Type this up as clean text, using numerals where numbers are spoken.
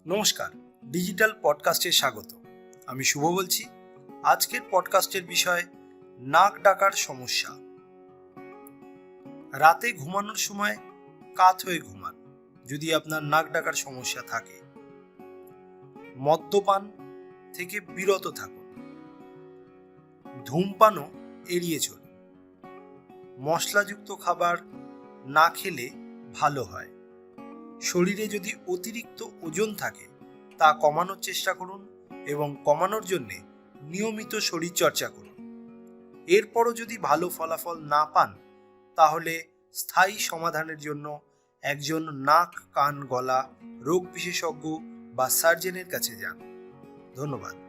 নমস্কার, ডিজিটাল পডকাস্টে স্বাগত। আমি শুভ বলছি। আজকের পডকাস্টের বিষয় নাক ডাকার সমস্যা। রাতে ঘুমানোর সময় কাত হয়ে ঘুমান যদি আপনার নাক ডাকার সমস্যা থাকে। মদ্যপান থেকে বিরত থাকুন। ধূমপানও এড়িয়ে চলুন। মশলাযুক্ত খাবার না খেলে ভালো হয়। শরীরে যদি অতিরিক্ত ওজন থাকে তা কমানোর চেষ্টা করুন এবং কমানোর জন্য নিয়মিত শরীরচর্চা করুন। এরপরও যদি ভালো ফলাফল না পান তাহলে স্থায়ী সমাধানের জন্য একজন নাক কান গলা রোগ বিশেষজ্ঞ বা সার্জনের কাছে যান। ধন্যবাদ।